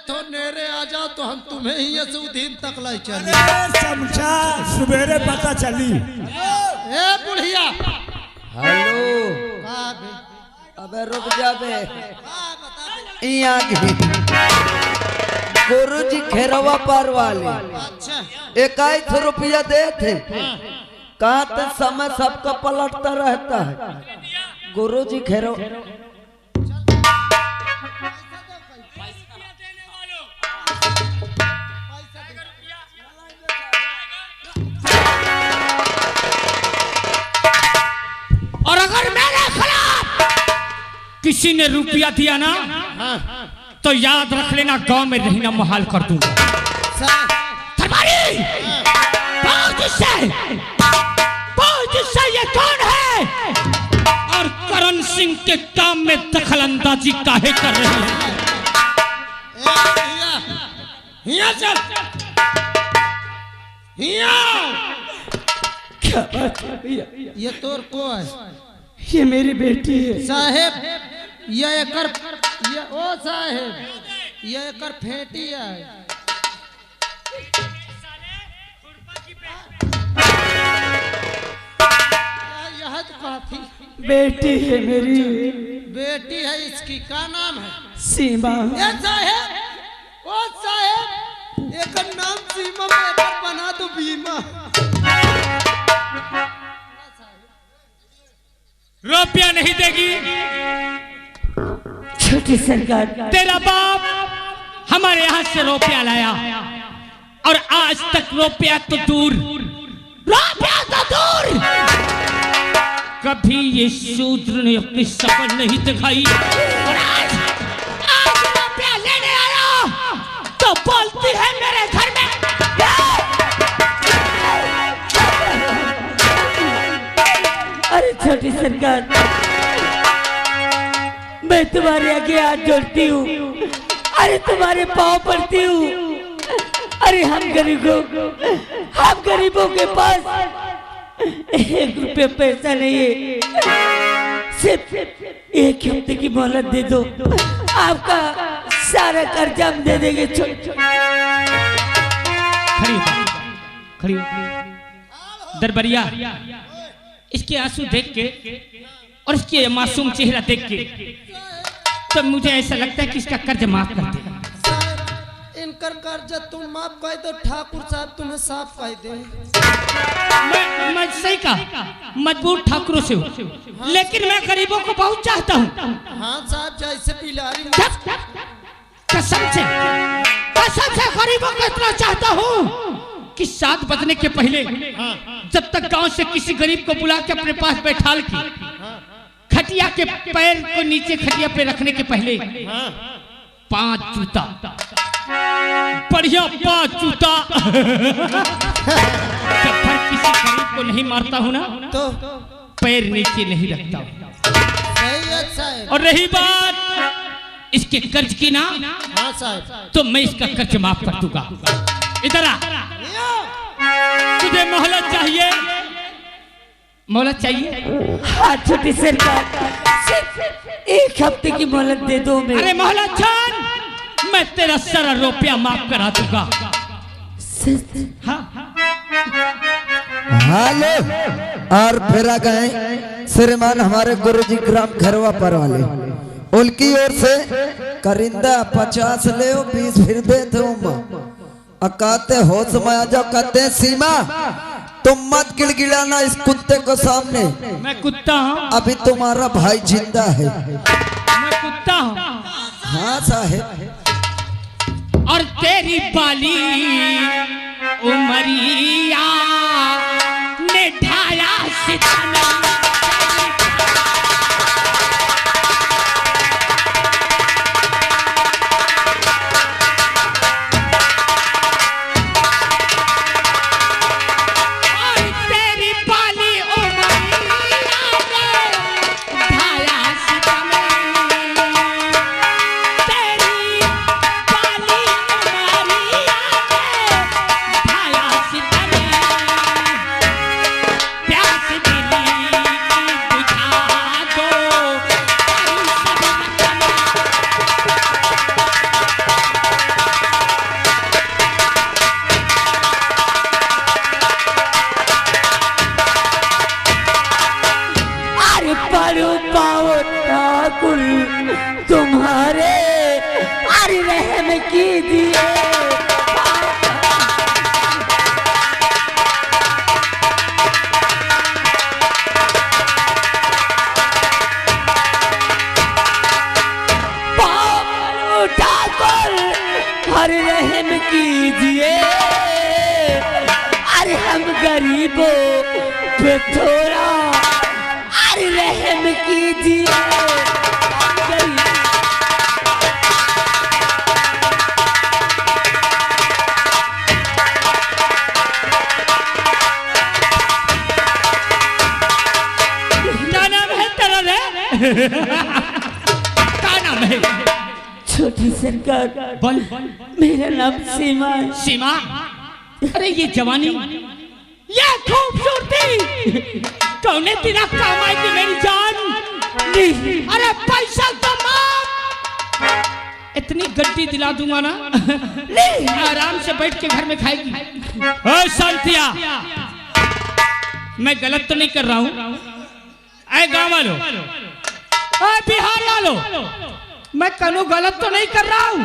तो नेरे आ जाओ तो हम तुम्हें ही दिन तक लाई चली। समझा सवेरे पता चली। ए बुढ़िया हेलो अबे रुक जा बे गुरु जी खेरवा पार वाले। अच्छा 21 रुपया दे थे। कहा तो समय सबका पलटता रहता है। गुरु जी खेरो और अगर मेरे खिलाफ किसी ने रुपया दिया ना तो याद रख लेना गांव में रहना मुहाल कर दूंगा। ये कौन है और करण सिंह के काम में दखल अंदाजी काहे कर रहे हैं? हिया चल हिया। क्या बात है भैया? ये तोर को है? ये मेरी बेटी है साहेब। ये एकर ये ओ साहेब ये एकर फेटी है। यह तो काफी बेटी है मेरी। बेटी है इसकी। क्या नाम है? सीमा। ए साहेब ओ साहेब एकर नाम सीमा में एकर बना दो बीमा। रुपया नहीं देगी? छोटी सरकार तेरा बाप हमारे यहाँ से रुपया लाया और आज तक रुपया तो दूर कभी ये शूद्र ने अपनी शकल नहीं दिखाई और आज रुपया लेने आया तो बोलती है मेरे घर में। अरे छोटी सरकार मैं तुम्हारे आगे हाथ जोड़ती हूँ। अरे तुम्हारे पाँव पड़ती हूँ। अरे हम गरीबों के पास 1 रुपया पैसा नहीं है। सिर्फ 1 हफ्ते की मोहलत दे दो आपका सारा कर्जा हम दे देंगे। खड़ी हो दरबरिया इसके आंसू देख के और इसके मासूम चेहरा देख के तो मुझे ऐसा लगता है कि इसका कर्ज माफ कर दे। इनकर कर्ज तुम माफ कर दो ठाकुर साहब तुम्हें साफ कर दे। मैं सही कहा मजबूर ठाकुरों से हूँ लेकिन मैं गरीबों को बहुत चाहता हूँ। हाँ साहब जैसे बिलारी कसम से गरीबों को इतना चाहता हूँ कि 7 बजने के पहले जब तक गांव से किसी गरीब को बुला के अपने पास बैठाल की खटिया के पैर को नीचे खटिया पे रखने के पहले 5 जूता बढ़िया 5 जूता जब तक किसी गरीब को नहीं मारता हूँ ना तो पैर नीचे नहीं रखता सही है साहब। और रही बात इसके कर्ज की ना हाँ साहब तो मैं इसका कर्ज माफ कर दूंगा। इधर आ तुझे मोहलत चाहिए? मोहलत चाहिए? हाँ छोटी सरकार सिर्फ 1 हफ्ते की मोहलत दे दो मेरे। अरे मोहलत जान मैं तेरा सारा रुपया माफ करा दूंगा। हेलो और फिर आ गए श्रीमान हमारे गुरुजी ग्राम खरवा पर वाले उनकी ओर से करिंदा 50 ले 20 फिर दे दो। कहते होश में आ जाओ। कहते सीमा तुम मत गिड़गिड़ाना इस कुत्ते को सामने। मैं कुत्ता हूँ? अभी तुम्हारा भाई जिंदा है। मैं कुत्ता हूँ? हाँ साहेब। और तेरी बाली उमरिया ने ढाया सितारा। प्यास दिली कीजिए। पाँव उठाकर हर रहम कीजिए। अरे हम गरीबों पे थोड़ा अरे रहम कीजिए। क्या नाम है तेरा रे? क्या नाम है? छोटी सरकार, बोल। मेरा नाम सीमा है। सीमा? अरे ये जवानी, ये खूबसूरती कौने तेरा काम आएगी मेरी जान? नहीं, अरे पैसा कमा, इतनी गड्डी दिला दूंगा ना, नहीं, आराम से बैठ के घर में खाएगी। ओए शांतिया, मैं गलत तो नहीं कर रहा हूँ? ऐ गाँव वालों, ऐ बिहार वालों, मैं कनो गलत तो नहीं कर रहा हूँ?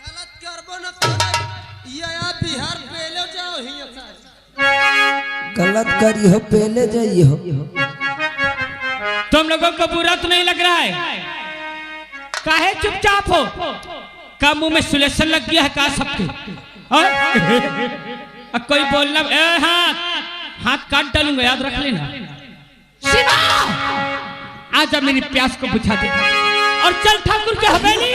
गलत करबो न करे ये आप बिहार पे ले जाओ ही गलत करी हो पहले जाइए हो। तुम लोगों को बुरा तो नहीं लग रहा है? काहे चुपचाप हो? का मुंह में सुलेशन लग गया है का सबके? कोई बोलना हाथ काट डालूंगा, याद रख लेना। शिवा, आजा मेरी प्यास को बुझा दे और चल ठाकुर के हवेली।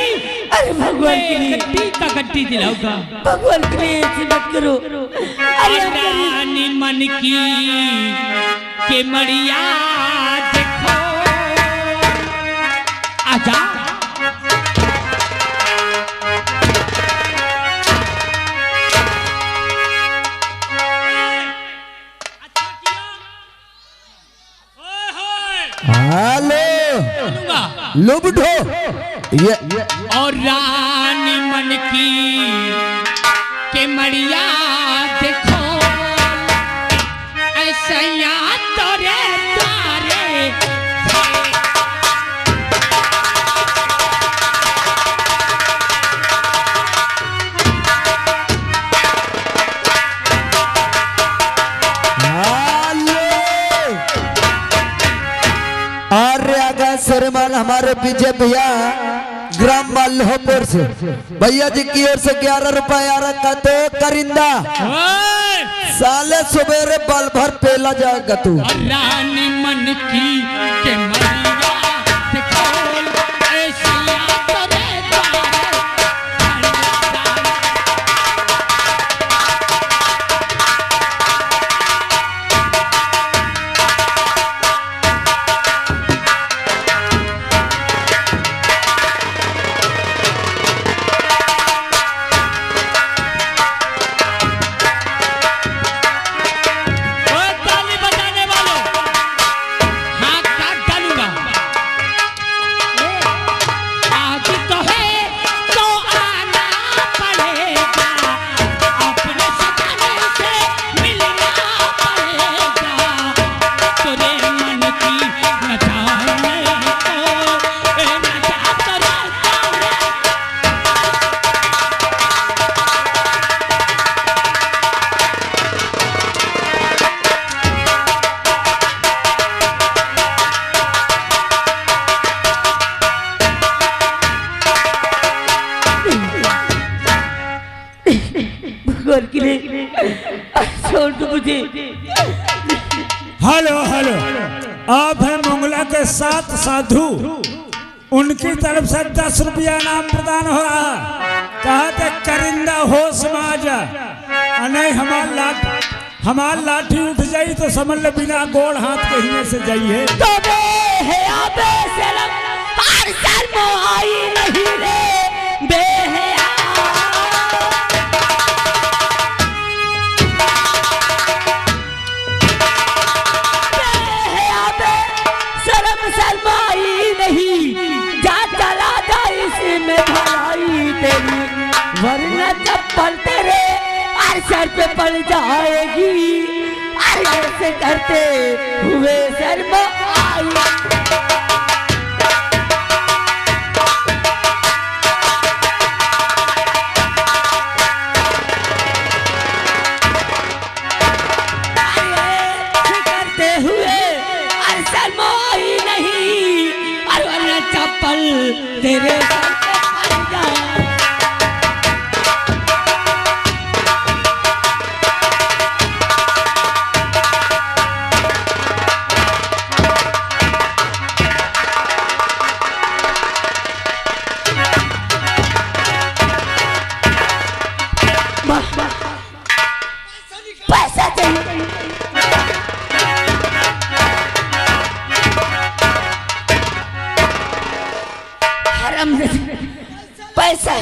अरे भगवान के लिए, गड्डी का गड्डी दिलाऊंगा। भगवान के लिए ऐसे मत करो। अरे रानी मन की के मड़िया देखो, आजा। हेलो लुबढो ये और रानी मन की के मड़िया देखो, ऐसा तोरे तारे श्रीमान हमारे विजय भैया ग्राम मल्होपुर से भैया जी की ओर से 11 रुपया रखा तो करिंदा साले सुबेरे बल भर पेला जाएगा तू। रानी मन की के मरिया देखो, ऐसी तोरे तारे। हेलो हेलो, आप हैं मंगला के 7 साधु, उनकी तरफ से 10 रुपया नाम प्रदान हो रहा है। कहा थे करिंदा होश में आ जा, नहीं हमार लाठी उठ जाई तो समझ ले बिना गोड़ हाथ के हिने से जाइए। तो आई नहीं रे बेहया। शर्म शर्माई नहीं, जा चला जा इसमें भलाई तेरी, वरना चप्पल तेरे सर पे पड़ जाएगी। ऐसे करते हुए शर्मा आई। पैसा चाहिए। हरामजादा, पैसा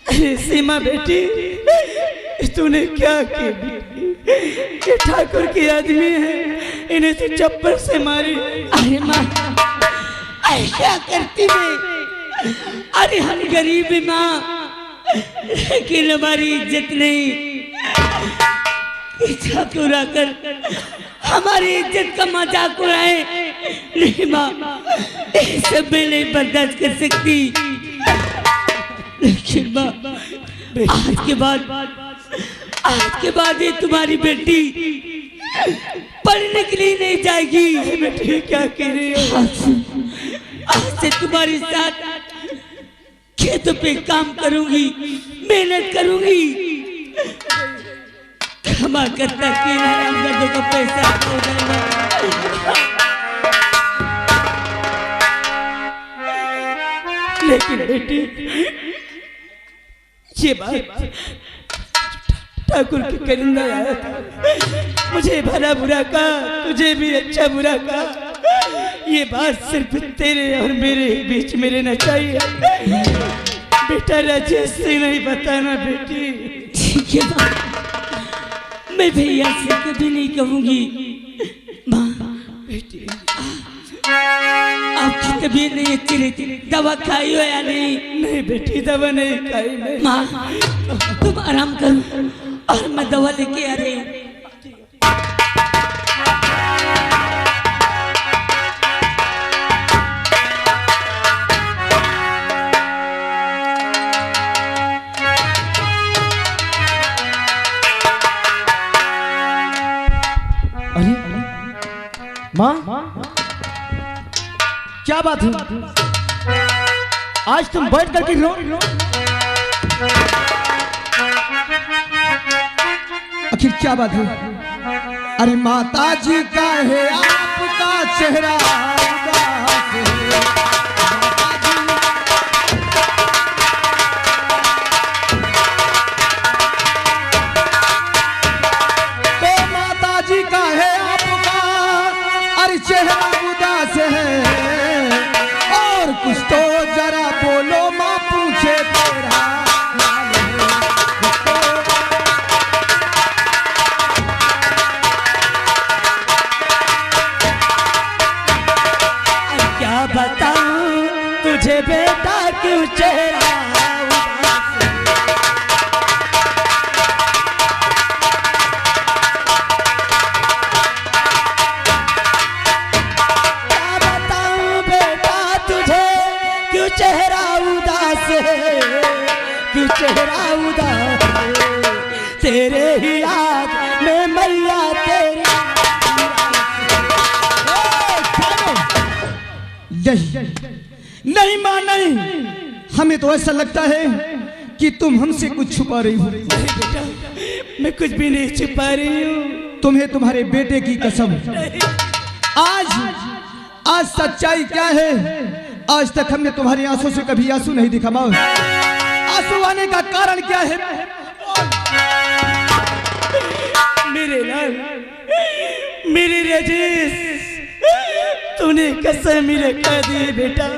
अरे सीमा बेटी, तूने क्या किया? ये ठाकुर के आदमी है, इन्हें तो चप्पल से मारी। अरे माँ, क्या करती मैं? अरे हम गरीब हैं माँ, लेकिन हमारी इज्जत नहीं। ठाकुर आकर हमारी इज्जत का मजाक उड़ाए। नहीं माँ, ये सब मैं नहीं बर्दाश्त कर सकती। लेकिन माँ, आज के बाद ये तुम्हारी बेटी पढ़ने के लिए नहीं जाएगी। बेटी क्या कह रही हो? आज से तुम्हारे साथ खेतों पे काम करूंगी, मेहनत करूंगी। कमा करता कि हरामजादों का पैसा हो जाएगा। लेकिन बेटी, ये बात ठाकुर की करिंदा आया था, मुझे भला बुरा कहा, तुझे भी अच्छा बुरा कहा। ये बात सिर्फ तेरे और मेरे बीच में रहना चाहिए। बेटा राजेश से नहीं बताना बेटी। ठीक है माँ, मैं भैया से कभी नहीं कहूंगी। माँ बेटी, आपकी तबीयत नहीं अच्छी रहती, दवा खाई हो या नहीं? नहीं बेटी, दवा नहीं खाई मैं। माँ तुम आराम करो और मैं दवा लेके आ रही हूँ। अरे माँ, क्या बात है? आज तुम बैठ करके रो? आखिर क्या बात है? अरे माता जी का है आपका चेहरा उदास है। तो माता जी का है आपका अरे चेहरा उदास है, और कुछ तो जरा बोलो माँ, पूछे तेरा हाल है। क्या बताऊं तुझे बेटा, क्यों चेहरा उदास है? क्या बताऊं बेटा तुझे, क्यों चेहरा उदास है? क्यों चेहरा उदास है? तेरे ही याद में मैया तेरी। नहीं माँ नहीं, हमें तो ऐसा लगता है कि तुम हमसे कुछ छुपा रही हो। मैं कुछ भी नहीं छुपा रही हूँ। तुम्हें तुम्हारे बेटे की कसम। आज सच्चाई क्या है? आज तक हमने तुम्हारी आंसू से कभी आंसू नहीं दिखा माँ। आंसू आने का कारण क्या है? मेरे लाल, मेरे राजेश, तूने कसम ही रखा दी बेटा,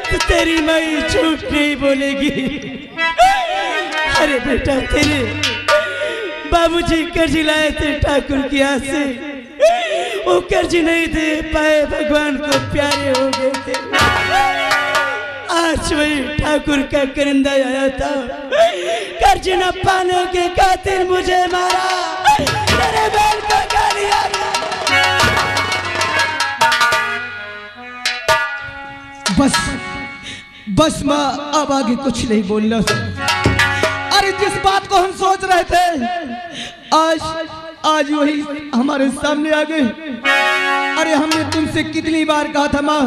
तो तेरी माई झूठ नहीं बोलेगी। अरे बेटा, तेरे बाबूजी कर्ज लाए थे ठाकुर के हाथ से, वो कर्ज नहीं दे पाए, भगवान को प्यारे हो गए थे। आज वही ठाकुर का करिंदा आया था, कर्ज न पाने के खातिर मुझे मारा, तेरे बैल को गाली आ गया। बस माँ, अब आगे कुछ नहीं बोलना। को हम सोच रहे थे, आज आज वही हमारे सामने आ गए। अरे हमने तुमसे कितनी बार कहा था माँ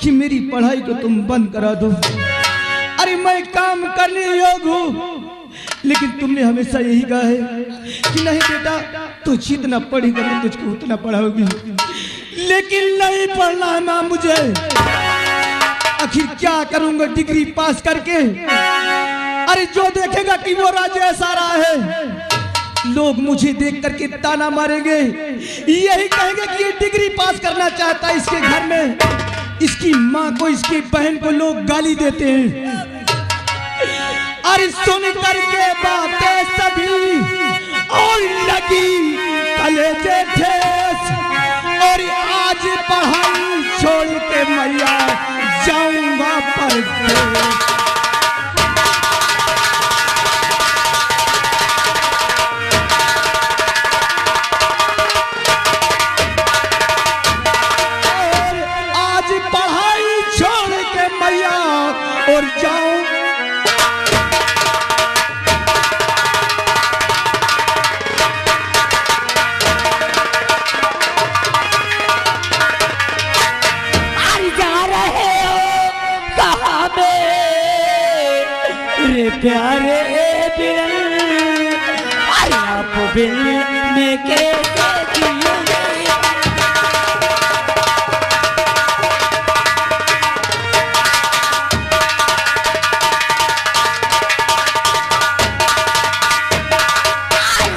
कि मेरी पढ़ाई को तुम बंद करा दो। अरे मैं काम करने योग्य हूँ, लेकिन तुमने हमेशा यही कहा है कि नहीं बेटा, तू जितना पढ़ेगा मैं तुझको उतना पढ़ाऊंगी। लेकिन नहीं पढ़ना है माँ मुझे। आखिर क्या करूंगा डिग्री पास करके? अरे जो देखेगा कि वो राजेश आ रहा है, लोग मुझे देख करके ताना मारेंगे, यही कहेंगे कि ये डिग्री पास करना चाहता है। इसके घर में इसकी माँ को, इसकी बहन को लोग गाली देते हैं। अरे सुन करके बातें सभी और लगी कलेजे ठेस, और आज पढ़ाई छोड़ के मैया जाऊंगा परदेस। आज पढ़ाई छोड़ के मैया और जाऊं। प्यारे बिरल, अरे आप बिल में कैसे जियोगे?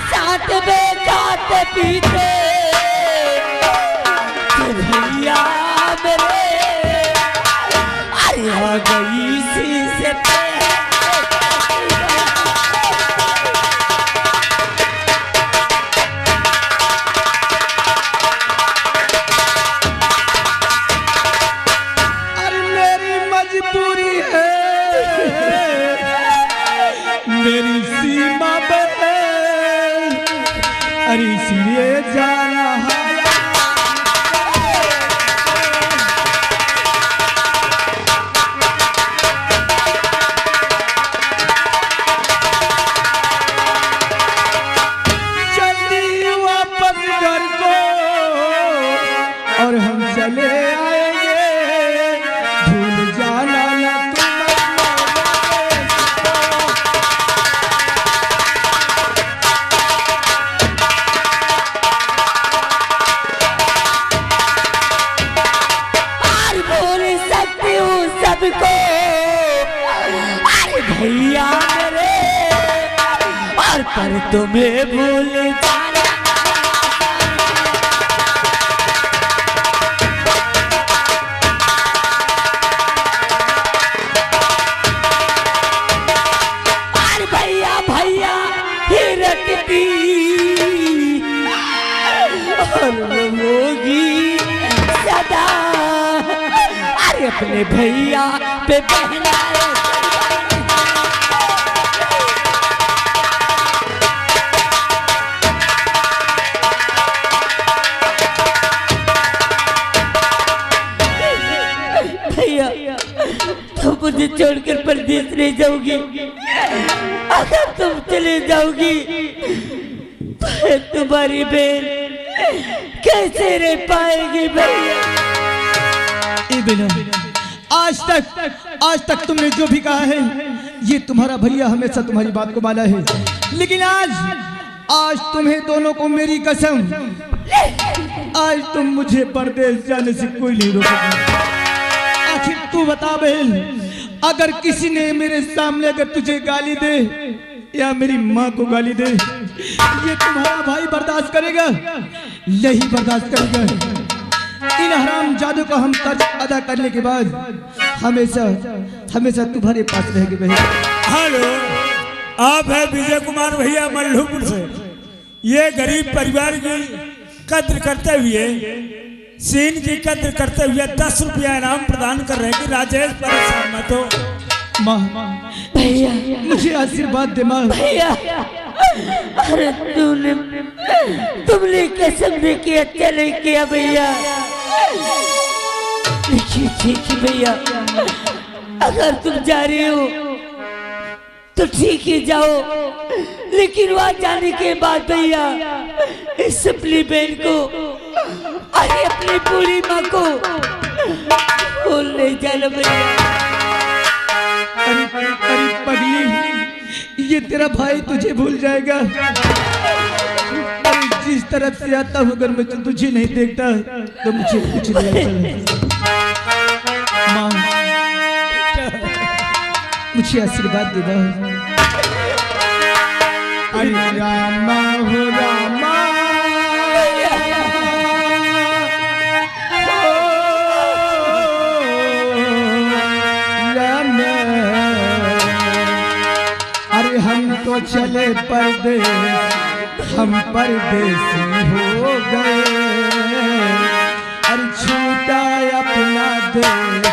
साथ में खाते पीते भैया मेरे, अरे आ गई सी से मेरी सीमा पे, अरे इसलिए जा रहा जल्दी वापस घर को, और हम चले आएंगे। भूल जाना ना सबको, अरे भैया मेरे, और पर तुम्हें भूल जाना। अरे भैया भैया ही रटती और होगी सदा, अपने भैया पे बहना। भैया तुम मुझे छोड़कर परदेश नहीं जाओगी। अगर तुम चले जाओगी तो तुम्हारी बहन कैसे रह पाएगी भैया? आज तक तुमने जो भी कहा है, ये तुम्हारा भैया हमेशा तुम्हारी बात को माना है। लेकिन आज तुम्हें दोनों को मेरी कसम, आज तुम मुझे परदेश जाने से कोई नहीं रोकेगा। आखिर तू बता बहन, अगर किसी ने मेरे सामने अगर तुझे गाली दे या मेरी माँ को गाली दे, ये तुम्हारा भाई बर्दाश्त करेगा? नहीं बर्दाश्त करेगा। इन हराम जादू का हम कर्ज अदा करने के बाद हमेशा हमेशा तुम्हारे पास रहेंगे बहन। हेलो, आप है विजय कुमार भैया मल्लूपुर से। ये गरीब परिवार की कद्र करते हुए, सीन की कद्र करते हुए 10 रुपया इनाम प्रदान कर रहे हैं कि राजेश परेशान मत हो। माँ भैया मुझे आशीर्वाद दे माँ। भैया, अरे तुमने कसम दे के अच्छा नहीं किया भैया। देखिए भैया, अगर तुम जा रहे हो तो ठीक ही जाओ, लेकिन वहां जाने के बाद भैया इस अपनी बहन को, अरे अपनी पूरी माँ को भूल नहीं जाना भैया। अरे पगली, ये तेरा भाई तुझे भूल जाएगा। अरे जिस तरफ से आता हूँ, अगर मैं तुझे नहीं देखता तो मुझे कुछ नहीं आता। माँ, मुझे आशीर्वाद दे दो। अरे रामा हो रामा, अरे हम तो चले परदेस, हम परदेसी हो गए। अरे छूटा अपना देश,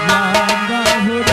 हम परदेसी हो गए।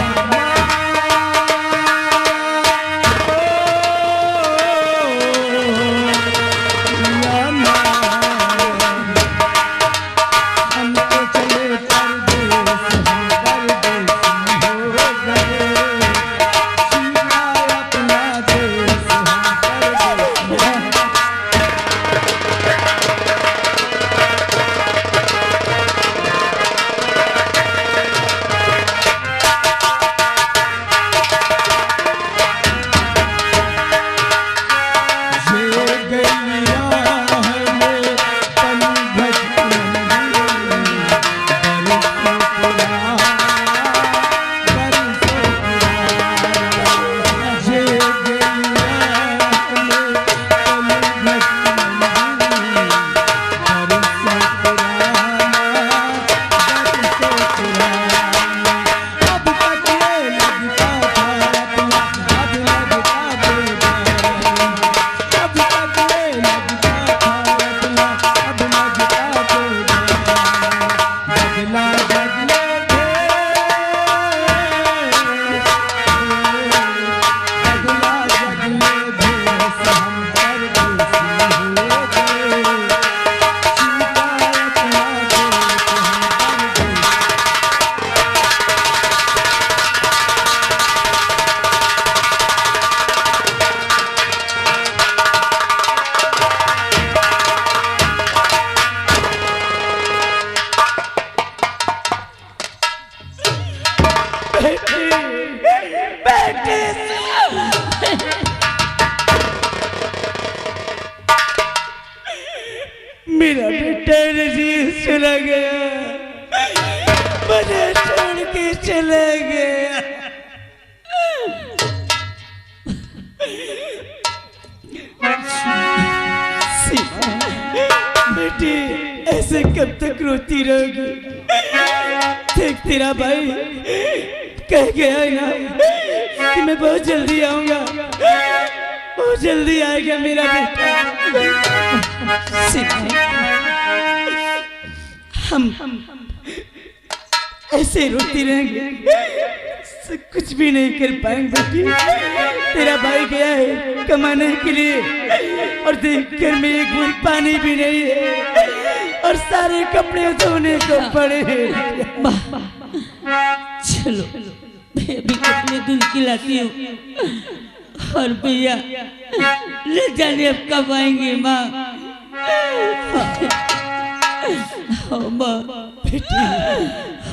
मेरा बेटा नजीब चला गया, मुझे छोड़ के चला गया। बेटी ऐसे कब तक रोती रहोगी? देख तेरा भाई कह गया ना कि मैं बहुत जल्दी आऊंगा, बहुत जल्दी आएगा मेरा बेटा। हम ऐसे रोती रहेंगे, कुछ भी नहीं कर पाएंगे बेटी। तेरा भाई गया है कमाने के लिए, और देख घर में एक बूंद पानी भी नहीं है, और सारे कपड़े धोने को पड़े हैं। चलो मैं भी कपड़े धुल के लाती हूँ। और भैया ले जाने अब कब आएंगे माँ? माँ बेटी,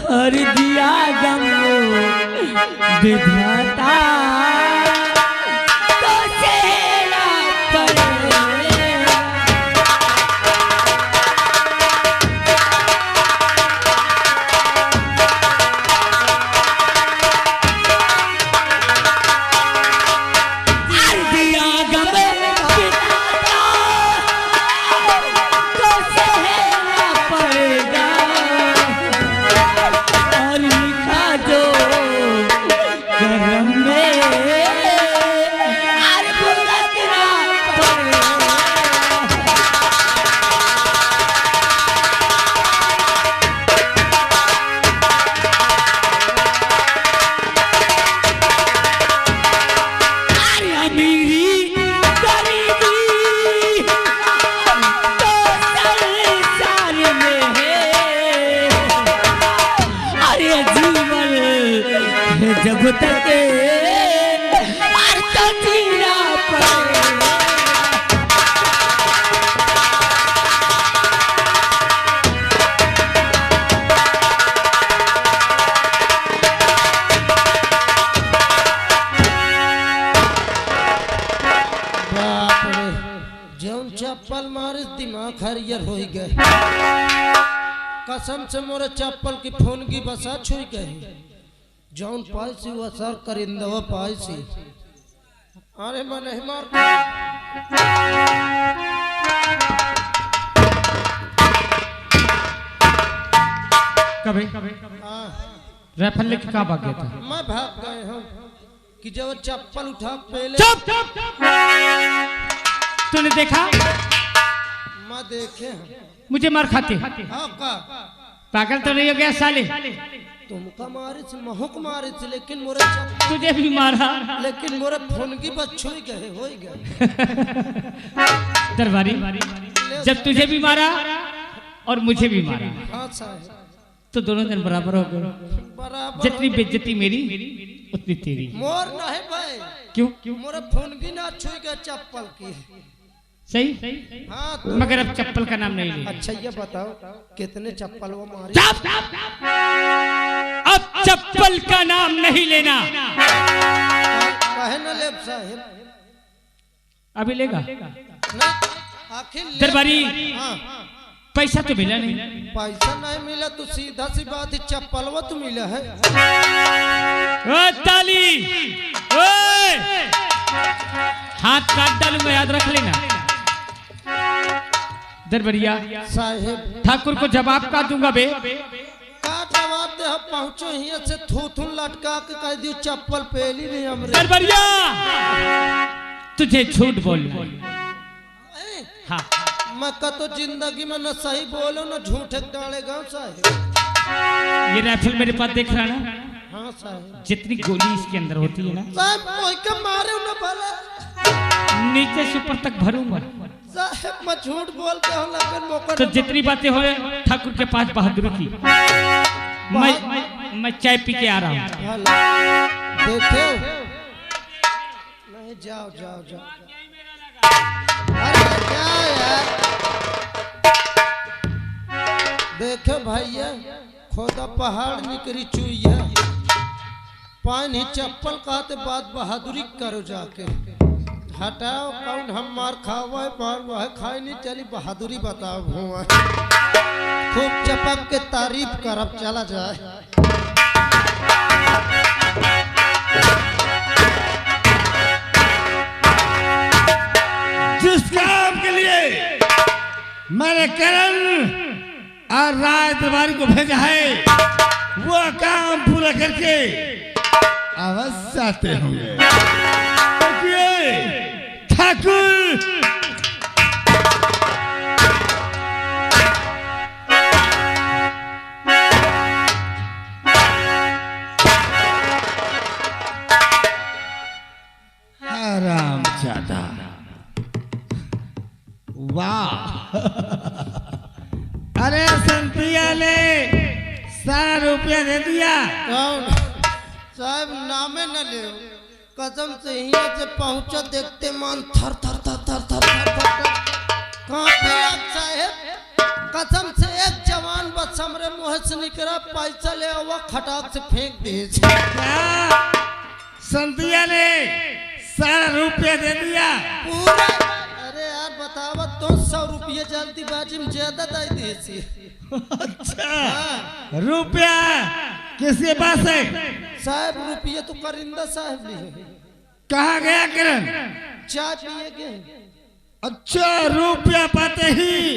हर दिया गम विधाता तो सेना गरम में जौन चप्पल मारे दिमाग हरियर हो गए कसम से मोरे चप्पल की फोन की बसा छुई गई जौन पाई सी वो सर करिंदवा पाई सी अरे मन मार कभी राइफल लेके कहाँ भाग गया था? मैं भाग गए हूँ कि जब चप्पल उठा पहले चुप तूने देखा? मैं देखे हैं मुझे मार खाते आपका पागल तो नहीं हो गया साले? तुमका मारे थे महक मारे थे लेकिन मोरे चप्पल तुझे भी मारा लेकिन मोरे फोन की बस छुई गए हो गए दरबारी जब तुझे भी मारा और मुझे भी मारा हाँ साहब तो दोनों दिन बराबर हो गए। बराबर जितनी बेइज्जती मेरी उतनी तेरी। मोर नहीं भाई क्यों? मोरे फोन की ना छुई गए चप्पल की सही हाँ तो मगर अब चप्पल का नाम नहीं ले। अच्छा ये बताओ कितने चप्पल वो मारे अब चप्पल का नाम नहीं लेना। कहे ना लेब साहब अभी लेगा नहीं आखिर ले- दरबारी हाँ पैसा तो मिला नहीं। पैसा नहीं मिला तो सीधा सी बात है चप्पल वो तो मिला है ओ ताली ओए हाथ काट डालूंगा याद रख लेना। दरबारिया साहेब ठाकुर को जवाब का दूंगा बे? का जवाब दे हम पहुंचो हिया से थूथुन लटका के कह दियो चप्पल पहली नहीं हमरे दरबारिया तुझे झूठ बोलना हाँ मैं तो जिंदगी में न सही बोलो न झूठ डालेगा साहेब ये राइफल मेरे पास देख रहा ना? हाँ साहेब जितनी गोली इसके अंदर होती है ना साहब कोई का मारे न भला नीचे से ऊपर तक भरूंगा। साहब मैं झूठ बोलते हो लेकिन मौका तो न- जितनी बातें हो ठाकुर के पास बहादुरी की मैं चाय पी के आ रहा हूँ। भला देखे नहीं जाओ जाओ जाओ अरे क्या यार देखे भैया खोदा पहाड़ निकरी चुईया पानी चप्पल कहते बात बहादुरी करो जाके हटाओ कौन हम मार खावा मार वह खाई नहीं चली बहादुरी बताओ भुआ खूब चपक के तारीफ करब चला जाए जिस काम के लिए मैंने करण और राय दरबारी को भेजा है वो काम पूरा करके अवश्य आते होंगे ठाकुर आराम ज्यादा वाह अरे संतिया ने सारा रुपया दे दिया। कौन साहब नामे न ले कसम से हिया से पहुंचा देखते मान थर थर थर थर थर थर थर कांपे लग साहब कसम से एक जवान बस हमरे मुंह से निकला पैसा ले आवा खटाक से फेंक दे क्या संतिया ने सारा रुपया दे दिया? पूरा अरे यार बतावा तो 100 रुपये जल्दीबाजी में ज्यादा दे देसी अच्छा रुपया किसके पास है? साहब रुपये तो करिंदा साहब लिए कहाँ गया करण? चाय पिए गए अच्छा रुपया पाते ही